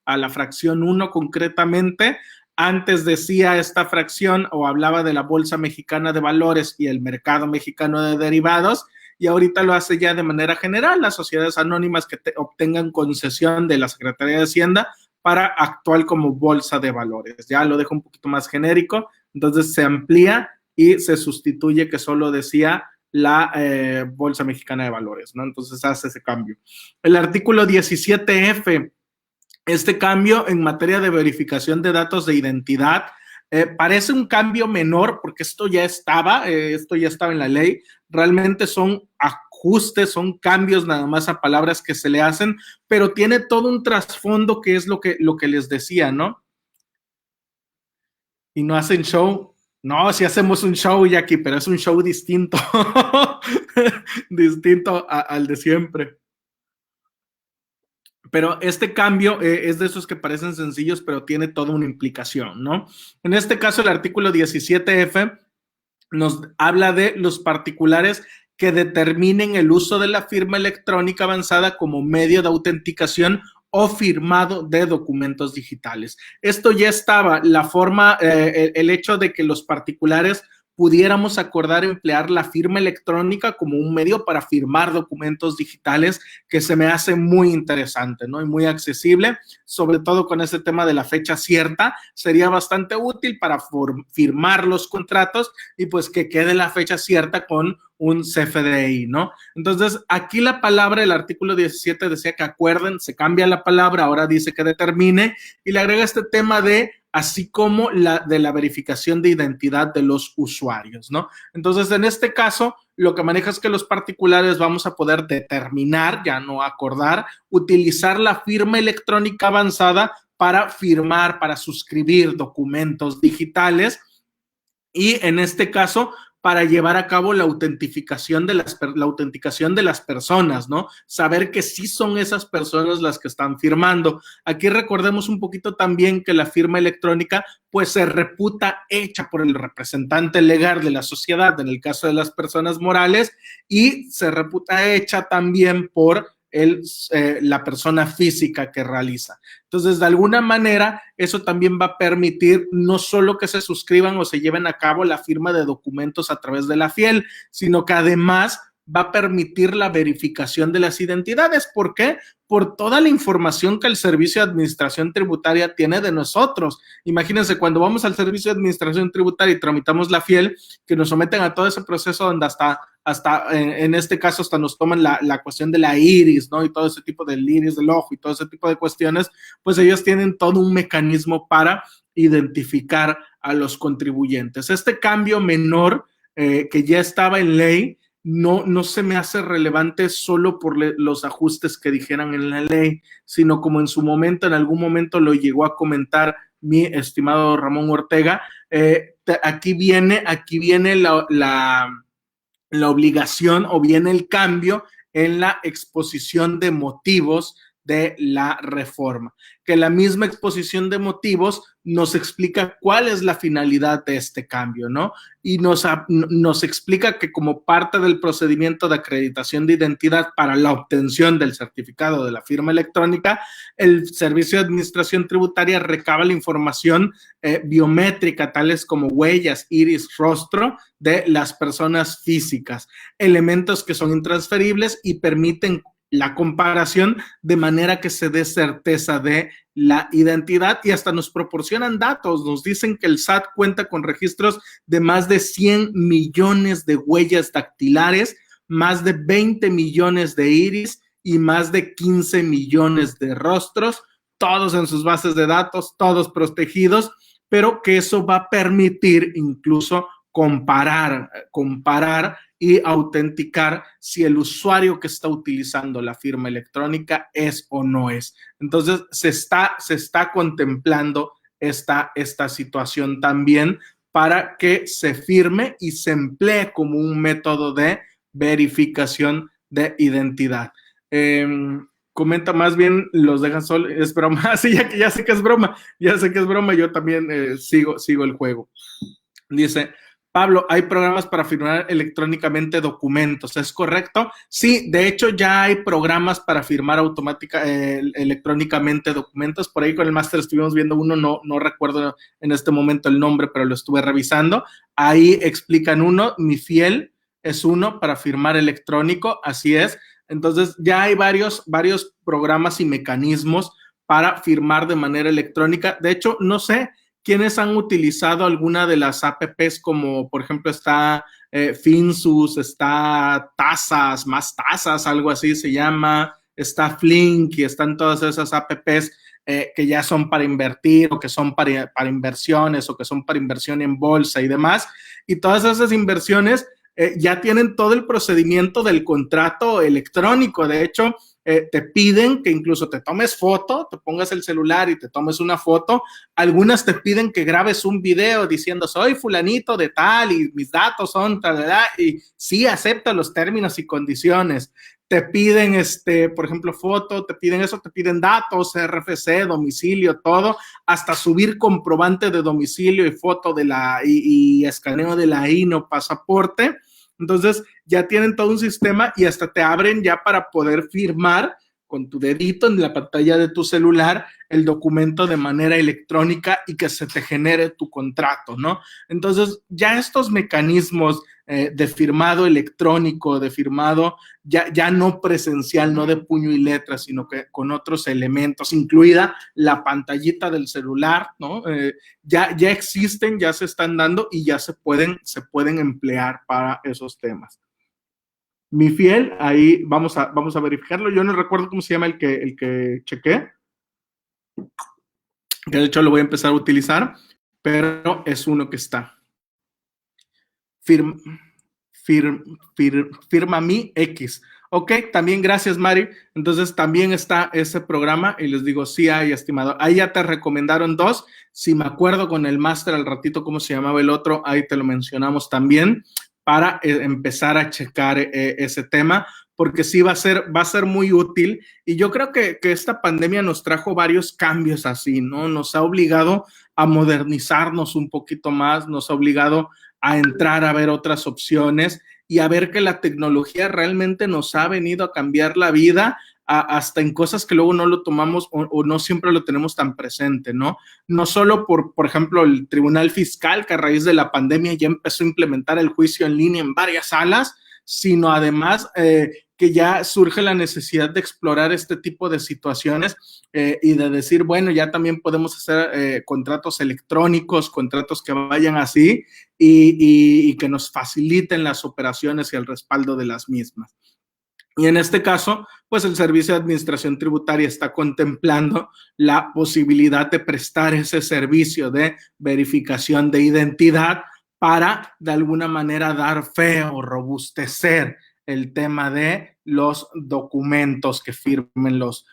a la fracción 1 concretamente. Antes decía esta fracción o hablaba de la Bolsa Mexicana de Valores y el Mercado Mexicano de Derivados, y ahorita lo hace ya de manera general, las sociedades anónimas que obtengan concesión de la Secretaría de Hacienda para actuar como bolsa de valores. Ya lo dejo un poquito más genérico, entonces se amplía y se sustituye que solo decía la Bolsa Mexicana de Valores, ¿no? Entonces hace ese cambio. El artículo 17F, este cambio en materia de verificación de datos de identidad, parece un cambio menor porque esto ya estaba en la ley. Realmente son ajustes, son cambios nada más a palabras que se le hacen, pero tiene todo un trasfondo que es lo que les decía, ¿no? Y no hacen show. No, sí hacemos un show, Jackie, pero es un show distinto. Distinto al de siempre. Pero este cambio es de esos que parecen sencillos, pero tiene toda una implicación, ¿no? En este caso, el artículo 17F nos habla de los particulares que determinen el uso de la firma electrónica avanzada como medio de autenticación o firmado de documentos digitales. Esto ya estaba, la forma, el hecho de que los particulares pudiéramos acordar emplear la firma electrónica como un medio para firmar documentos digitales, que se me hace muy interesante, ¿no? Y muy accesible, sobre todo con ese tema de la fecha cierta, sería bastante útil para firmar los contratos y pues que quede la fecha cierta con un CFDI, ¿no? Entonces, aquí la palabra, el artículo 17 decía que acuerden, se cambia la palabra, ahora dice que determine y le agrega este tema de así como de la verificación de identidad de los usuarios, ¿no? Entonces, en este caso, lo que maneja es que los particulares vamos a poder determinar, ya no acordar, utilizar la firma electrónica avanzada para firmar, para suscribir documentos digitales y en este caso para llevar a cabo la autenticación de las personas, ¿no? Saber que sí son esas personas las que están firmando. Aquí recordemos un poquito también que la firma electrónica pues se reputa hecha por el representante legal de la sociedad, en el caso de las personas morales, y se reputa hecha también por la persona física que realiza. Entonces, de alguna manera, eso también va a permitir no solo que se suscriban o se lleven a cabo la firma de documentos a través de la FIEL, sino que además va a permitir la verificación de las identidades. ¿Por qué? Por toda la información que el Servicio de Administración Tributaria tiene de nosotros. Imagínense, cuando vamos al Servicio de Administración Tributaria y tramitamos la FIEL, que nos someten a todo ese proceso donde hasta en este caso hasta nos toman la cuestión de la iris, ¿no? Y todo ese tipo del iris del ojo y todo ese tipo de cuestiones, pues ellos tienen todo un mecanismo para identificar a los contribuyentes. Este cambio menor que ya estaba en ley, no se me hace relevante solo por los ajustes que dijeran en la ley, sino como en su momento, en algún momento lo llegó a comentar mi estimado Ramón Ortega, aquí viene la obligación o viene el cambio en la exposición de motivos de la reforma, que la misma exposición de motivos nos explica cuál es la finalidad de este cambio, ¿no? Y nos explica que como parte del procedimiento de acreditación de identidad para la obtención del certificado de la firma electrónica, el Servicio de Administración Tributaria recaba la información biométrica, tales como huellas, iris, rostro de las personas físicas, elementos que son intransferibles y permiten la comparación de manera que se dé certeza de la identidad y hasta nos proporcionan datos, nos dicen que el SAT cuenta con registros de más de 100 millones de huellas dactilares, más de 20 millones de iris y más de 15 millones de rostros, todos en sus bases de datos, todos protegidos, pero que eso va a permitir incluso comparar y autenticar si el usuario que está utilizando la firma electrónica es o no es. Entonces, se está contemplando esta situación también para que se firme y se emplee como un método de verificación de identidad. Comenta más bien, los dejan solos, es broma, sí, ya sé que es broma, yo también sigo el juego. Dice, Pablo, hay programas para firmar electrónicamente documentos, ¿es correcto? Sí, de hecho ya hay programas para firmar electrónicamente documentos. Por ahí con el máster estuvimos viendo uno, no recuerdo en este momento el nombre, pero lo estuve revisando. Ahí explican uno, Mi Fiel es uno para firmar electrónico, así es. Entonces ya hay varios programas y mecanismos para firmar de manera electrónica. De hecho, no sé quiénes han utilizado alguna de las apps, como por ejemplo está Finsus, está Tasas, Más Tasas, algo así se llama, está Flink y están todas esas apps que ya son para invertir o que son para inversiones o que son para inversión en bolsa y demás. Y todas esas inversiones ya tienen todo el procedimiento del contrato electrónico. De hecho, te piden que incluso te tomes foto, te pongas el celular y te tomes una foto. Algunas te piden que grabes un video diciendo soy fulanito de tal y mis datos son tal, y sí acepta los términos y condiciones. Te piden, por ejemplo, foto, te piden datos, RFC, domicilio, todo, hasta subir comprobante de domicilio y foto y escaneo de la INO, pasaporte. Entonces ya tienen todo un sistema y hasta te abren ya para poder firmar con tu dedito en la pantalla de tu celular el documento de manera electrónica y que se te genere tu contrato, ¿no? Entonces ya estos mecanismos de firmado electrónico, de firmado ya no presencial, no de puño y letra, sino que con otros elementos, incluida la pantallita del celular, ¿no? Ya existen, ya se están dando y ya se pueden emplear para esos temas. Mi Fiel, ahí vamos a verificarlo. Yo no recuerdo cómo se llama el que chequé, que de hecho lo voy a empezar a utilizar, pero es uno que está. Firma Mi X. Ok, también gracias, Mari. Entonces también está ese programa y les digo, sí hay, estimado. Ahí ya te recomendaron dos. Si me acuerdo con el máster al ratito cómo se llamaba el otro, ahí te lo mencionamos también para empezar a checar ese tema, porque sí va a ser muy útil. Y yo creo que esta pandemia nos trajo varios cambios así, ¿no? Nos ha obligado a modernizarnos un poquito más, nos ha obligado a entrar a ver otras opciones y a ver que la tecnología realmente nos ha venido a cambiar la vida hasta en cosas que luego no lo tomamos o no siempre lo tenemos tan presente, ¿no? No solo por ejemplo, el Tribunal Fiscal, que a raíz de la pandemia ya empezó a implementar el juicio en línea en varias salas, sino además que ya surge la necesidad de explorar este tipo de situaciones y de decir, bueno, ya también podemos hacer contratos electrónicos, contratos que vayan así y que nos faciliten las operaciones y el respaldo de las mismas. Y en este caso, pues el Servicio de Administración Tributaria está contemplando la posibilidad de prestar ese servicio de verificación de identidad para de alguna manera dar fe o robustecer el tema de los documentos que firmen los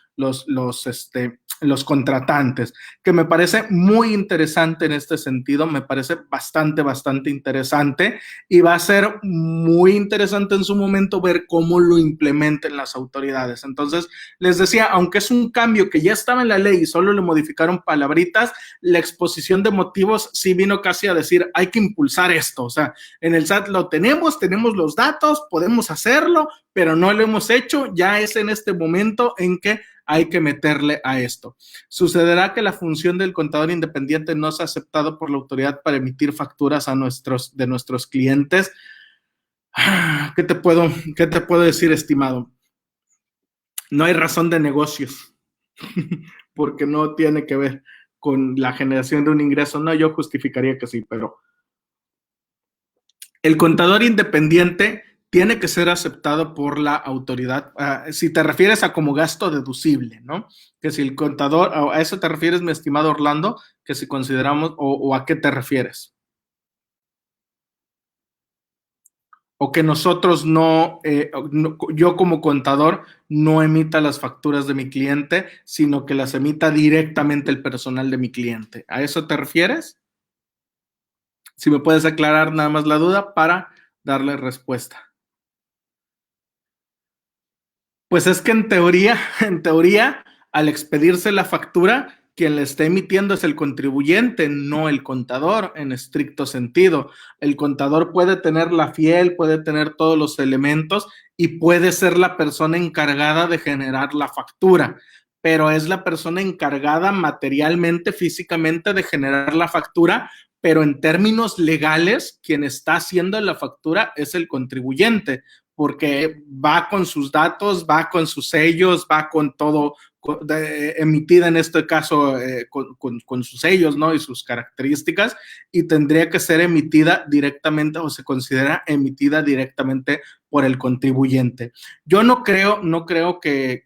contratantes, que me parece muy interesante en este sentido, me parece bastante interesante y va a ser muy interesante en su momento ver cómo lo implementen las autoridades. Entonces, les decía, aunque es un cambio que ya estaba en la ley y solo le modificaron palabritas, la exposición de motivos sí vino casi a decir, hay que impulsar esto, o sea, en el SAT lo tenemos los datos, podemos hacerlo, pero no lo hemos hecho, ya es en este momento en que hay que meterle a esto. Sucederá que la función del contador independiente no se ha aceptado por la autoridad para emitir facturas de nuestros clientes. ¿Qué te puedo decir, estimado? No hay razón de negocios porque no tiene que ver con la generación de un ingreso. No, yo justificaría que sí, pero el contador independiente tiene que ser aceptado por la autoridad. Si te refieres a como gasto deducible, ¿no? Que si el contador, ¿a eso te refieres, mi estimado Orlando? Que si consideramos, o ¿a qué te refieres? O que nosotros yo como contador no emita las facturas de mi cliente, sino que las emita directamente el personal de mi cliente. ¿A eso te refieres? Si me puedes aclarar nada más la duda para darle respuesta. Pues es que en teoría, al expedirse la factura, quien le está emitiendo es el contribuyente, no el contador en estricto sentido. El contador puede tener la fiel, puede tener todos los elementos y puede ser la persona encargada de generar la factura, pero es la persona encargada materialmente, físicamente de generar la factura, pero en términos legales, quien está haciendo la factura es el contribuyente, porque va con sus datos, va con sus sellos, va con todo emitida en este caso con sus sellos, ¿no? Y sus características, y tendría que ser emitida directamente o se considera emitida directamente por el contribuyente. Yo no creo que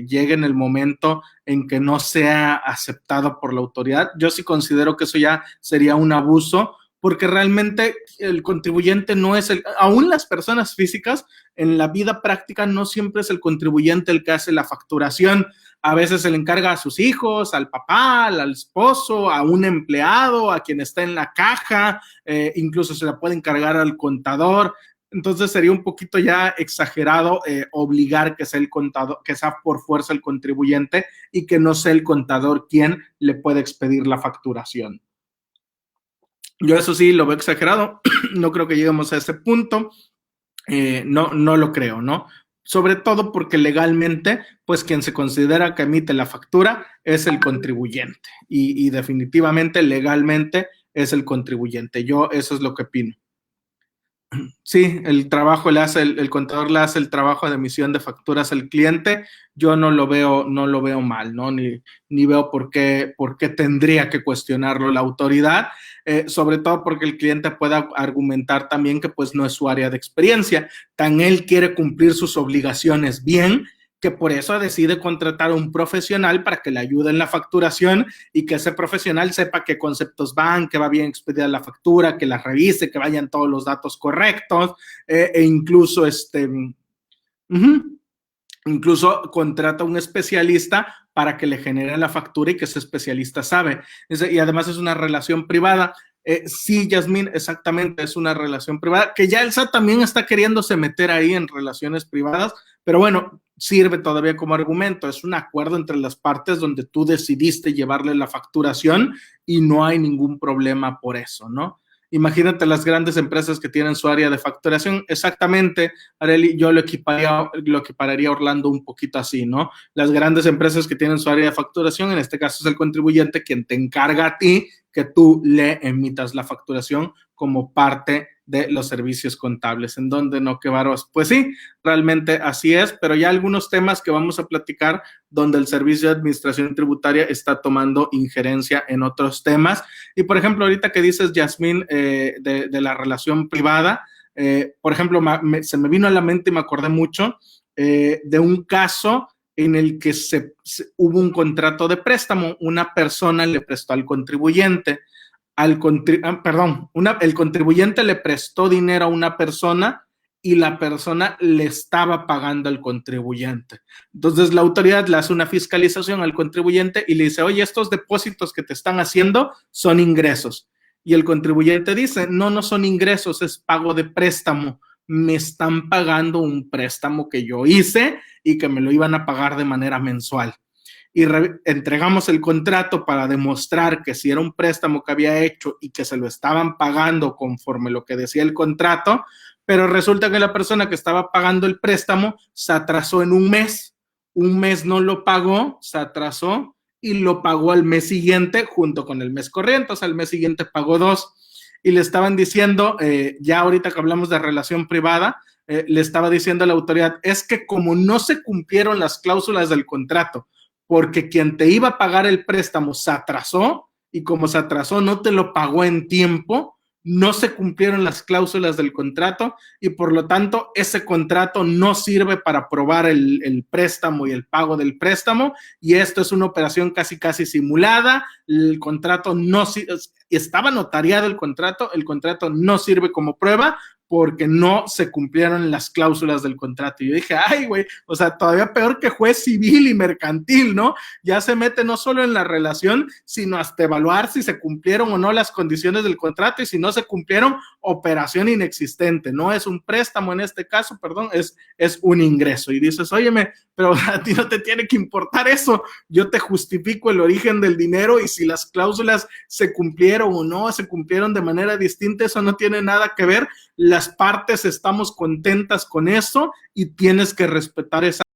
llegue en el momento en que no sea aceptado por la autoridad. Yo sí considero que eso ya sería un abuso, porque realmente el contribuyente no es aún las personas físicas en la vida práctica no siempre es el contribuyente el que hace la facturación. A veces se le encarga a sus hijos, al papá, al esposo, a un empleado, a quien está en la caja, incluso se la puede encargar al contador. Entonces sería un poquito ya exagerado obligar que sea el contador, que sea por fuerza el contribuyente y que no sea el contador quien le puede expedir la facturación. Yo eso sí lo veo exagerado, no creo que lleguemos a ese punto, no lo creo, ¿no? Sobre todo porque legalmente, pues quien se considera que emite la factura es el contribuyente y definitivamente legalmente es el contribuyente. Yo eso es lo que opino. Sí, el trabajo el contador le hace el trabajo de emisión de facturas al cliente. Yo no lo veo mal, ¿no? Ni veo por qué tendría que cuestionarlo la autoridad, sobre todo porque el cliente pueda argumentar también que pues no es su área de experiencia. Tan él quiere cumplir sus obligaciones bien, que por eso decide contratar a un profesional para que le ayude en la facturación y que ese profesional sepa qué conceptos van, que va bien expedida la factura, que la revise, que vayan todos los datos correctos, e incluso incluso contrata a un especialista para que le genere la factura y que ese especialista sabe. Y además es una relación privada. Sí, Yasmín, exactamente, es una relación privada, que ya el SAT también está queriéndose meter ahí en relaciones privadas, pero bueno, sirve todavía como argumento. Es un acuerdo entre las partes donde tú decidiste llevarle la facturación y no hay ningún problema por eso, ¿no? Imagínate las grandes empresas que tienen su área de facturación. Exactamente, Areli, yo lo equipararía a Orlando un poquito así, ¿no? Las grandes empresas que tienen su área de facturación, en este caso es el contribuyente quien te encarga a ti que tú le emitas la facturación como parte de los servicios contables. ¿En dónde no, qué varos? Pues sí, realmente así es, pero ya algunos temas que vamos a platicar donde el Servicio de Administración Tributaria está tomando injerencia en otros temas. Y, por ejemplo, ahorita que dices, Yasmín, de la relación privada, por ejemplo, se me vino a la mente y me acordé mucho de un caso en el que hubo un contrato de préstamo. Una persona le prestó al contribuyente. El contribuyente le prestó dinero a una persona y la persona le estaba pagando al contribuyente. Entonces la autoridad le hace una fiscalización al contribuyente y le dice, oye, estos depósitos que te están haciendo son ingresos. Y el contribuyente dice, no son ingresos, es pago de préstamo. Me están pagando un préstamo que yo hice y que me lo iban a pagar de manera mensual. Y entregamos el contrato para demostrar que si era un préstamo que había hecho y que se lo estaban pagando conforme lo que decía el contrato, pero resulta que la persona que estaba pagando el préstamo se atrasó en un mes no lo pagó, se atrasó y lo pagó al mes siguiente junto con el mes corriente, o sea, el mes siguiente pagó 2 y le estaban diciendo, ya ahorita que hablamos de relación privada, le estaba diciendo a la autoridad, es que como no se cumplieron las cláusulas del contrato, porque quien te iba a pagar el préstamo se atrasó y como se atrasó no te lo pagó en tiempo, no se cumplieron las cláusulas del contrato y por lo tanto ese contrato no sirve para probar el préstamo y el pago del préstamo y esto es una operación casi simulada, el contrato no estaba notariado el contrato no sirve como prueba porque no se cumplieron las cláusulas del contrato. Y yo dije, ay, güey, o sea, todavía peor que juez civil y mercantil, ¿no? Ya se mete no solo en la relación, sino hasta evaluar si se cumplieron o no las condiciones del contrato, y si no se cumplieron, operación inexistente. No es un préstamo en este caso, perdón, es un ingreso. Y dices, óyeme, pero a ti no te tiene que importar eso. Yo te justifico el origen del dinero, y si las cláusulas se cumplieron o no se cumplieron de manera distinta, eso no tiene nada que ver. Las partes estamos contentas con eso y tienes que respetar esa